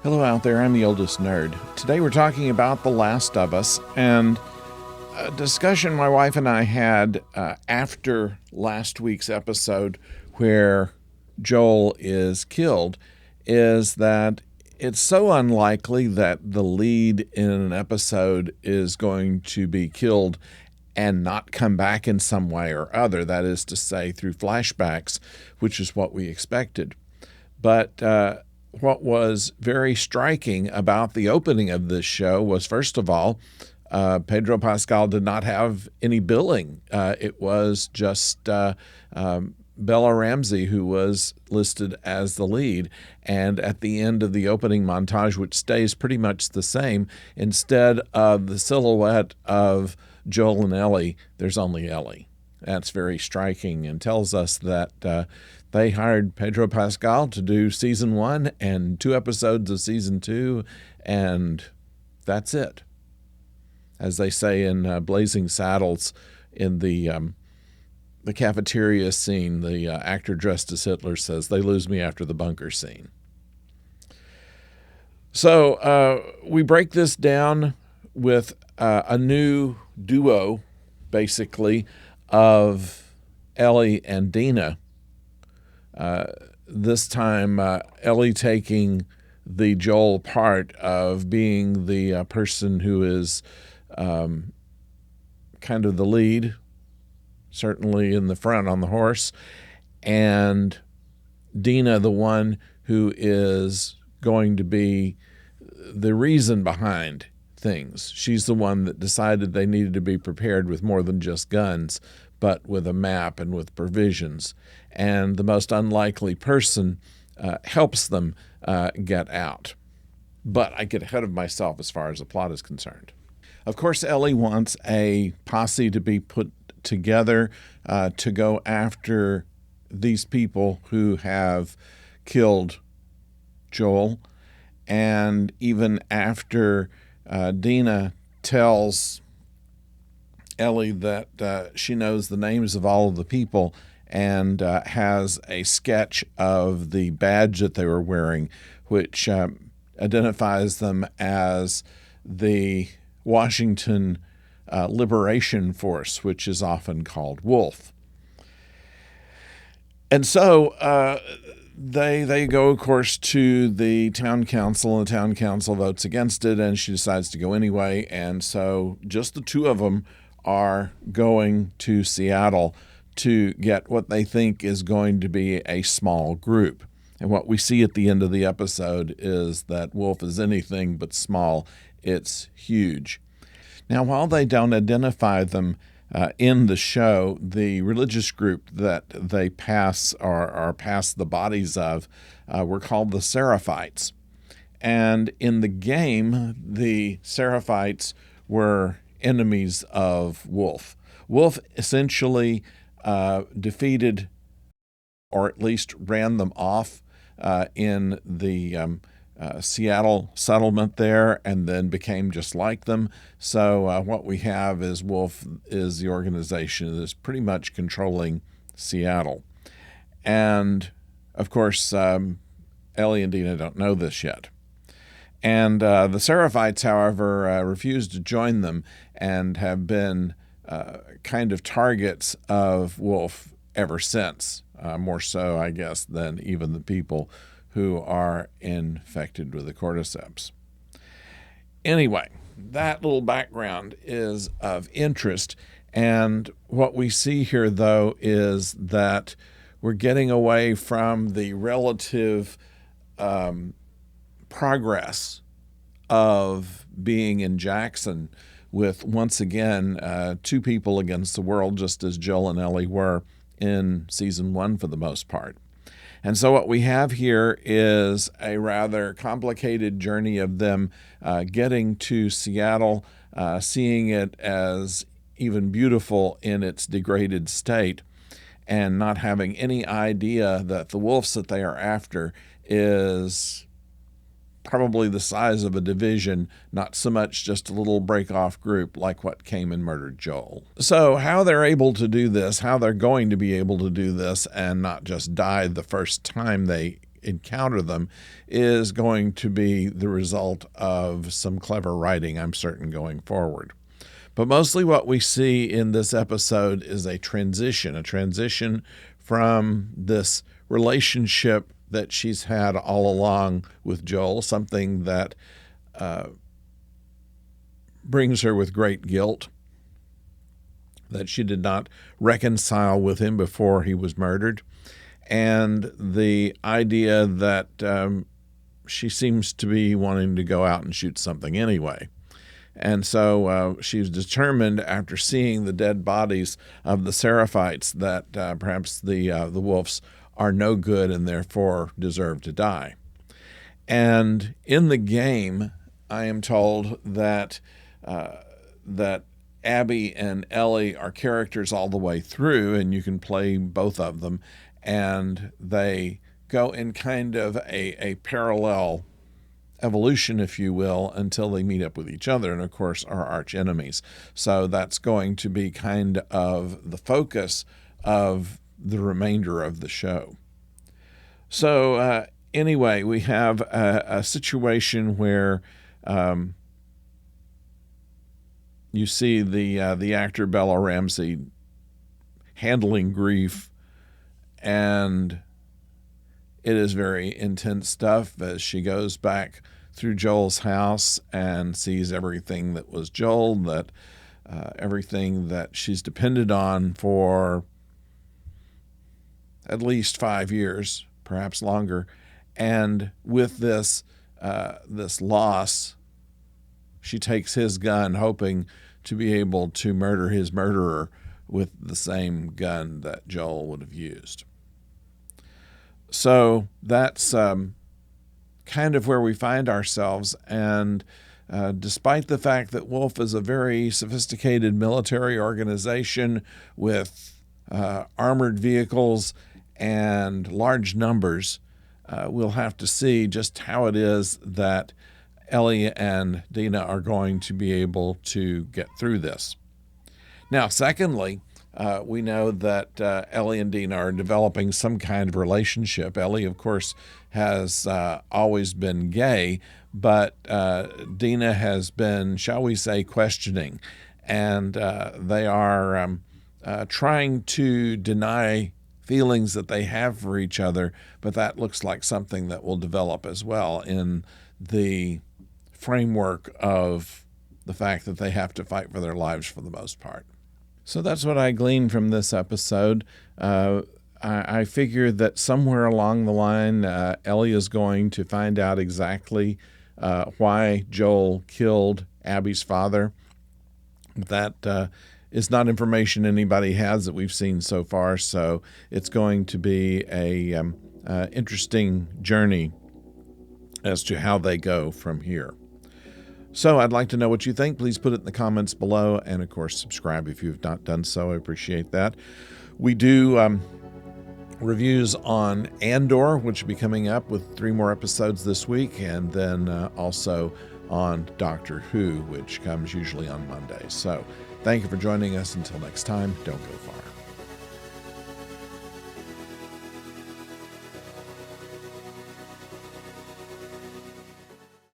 Hello out there, I'm the oldest nerd. Today we're talking about The Last of Us, and a discussion my wife and I had after last week's episode where Joel is killed is that it's so unlikely that the lead in an episode is going to be killed and not come back in some way or other, that is to say through flashbacks, which is what we expected. But what was very striking about the opening of this show was, first of all, Pedro Pascal did not have any billing. It was just Bella Ramsey who was listed as the lead. And at the end of the opening montage, which stays pretty much the same, instead of the silhouette of Joel and Ellie, there's only Ellie. That's very striking and tells us that they hired Pedro Pascal to do season 1 and 2 episodes of season 2, and that's it. As they say in Blazing Saddles, in the cafeteria scene, the actor dressed as Hitler says, "They lose me after the bunker scene." So we break this down with a new duo, basically, of Ellie and Dina. This time, Ellie taking the Joel part of being the person who is kind of the lead, certainly in the front on the horse, and Dina the one who is going to be the reason behind things. She's the one that decided they needed to be prepared with more than just guns, but with a map and with provisions. And the most unlikely person helps them get out. But I get ahead of myself as far as the plot is concerned. Of course, Ellie wants a posse to be put together to go after these people who have killed Joel. And even after Dina tells Ellie that she knows the names of all of the people and has a sketch of the badge that they were wearing, which identifies them as the Washington Liberation Force, which is often called Wolf. And so they go, of course, to the town council, and the town council votes against it, and she decides to go anyway. And so just the two of them are going to Seattle to get what they think is going to be a small group. And what we see at the end of the episode is that Wolf is anything but small. It's huge. Now, while they don't identify them in the show, the religious group that they pass or pass the bodies of were called the Seraphites. And in the game, the Seraphites were enemies of Wolf. Wolf essentially defeated, or at least ran them off in the Seattle settlement there, and then became just like them. So what we have is Wolf is the organization that's pretty much controlling Seattle. And, of course, Ellie and Dina don't know this yet. And the Seraphites, however, refused to join them and have been kind of targets of Wolf ever since, more so, I guess, than even the people who are infected with the cordyceps. Anyway, that little background is of interest, and what we see here, though, is that we're getting away from the relative progress of being in Jackson with, once again, two people against the world, just as Joel and Ellie were in season 1 for the most part. And so what we have here is a rather complicated journey of them getting to Seattle, seeing it as even beautiful in its degraded state, and not having any idea that the wolves that they are after is probably the size of a division, not so much just a little break-off group like what came and murdered Joel. So how they're able to do this, how they're going to be able to do this and not just die the first time they encounter them is going to be the result of some clever writing, I'm certain, going forward. But mostly what we see in this episode is a transition from this relationship that she's had all along with Joel, something that brings her with great guilt, that she did not reconcile with him before he was murdered, and the idea that she seems to be wanting to go out and shoot something anyway. And so she's determined, after seeing the dead bodies of the Seraphites, that perhaps the wolves are no good and therefore deserve to die. And in the game, I am told that that Abby and Ellie are characters all the way through, and you can play both of them, and they go in kind of a parallel evolution, if you will, until they meet up with each other, and of course are arch enemies. So that's going to be kind of the focus of the remainder of the show. So anyway, we have a situation where you see the actor Bella Ramsey handling grief, and it is very intense stuff as she goes back through Joel's house and sees everything that was Joel, that everything that she's depended on for at least 5 years, perhaps longer. And with this loss, she takes his gun, hoping to be able to murder his murderer with the same gun that Joel would have used. So that's kind of where we find ourselves. And despite the fact that Wolf is a very sophisticated military organization with armored vehicles and large numbers, we'll have to see just how it is that Ellie and Dina are going to be able to get through this. Now, secondly, we know that Ellie and Dina are developing some kind of relationship. Ellie, of course, has always been gay, but Dina has been, shall we say, questioning. And they are trying to deny feelings that they have for each other, but that looks like something that will develop as well in the framework of the fact that they have to fight for their lives for the most part. So that's what I gleaned from this episode. I figure that somewhere along the line, Ellie is going to find out exactly why Joel killed Abby's father. That is not information anybody has that we've seen so far, so it's going to be a interesting journey as to how they go from here. So I'd like to know what you think. Please put it in the comments below, and of course subscribe if you've not done so. I appreciate that. We do reviews on Andor, which will be coming up with 3 more episodes this week, and then also on Doctor Who, which comes usually on Mondays. So thank you for joining us. Until next time, don't go far.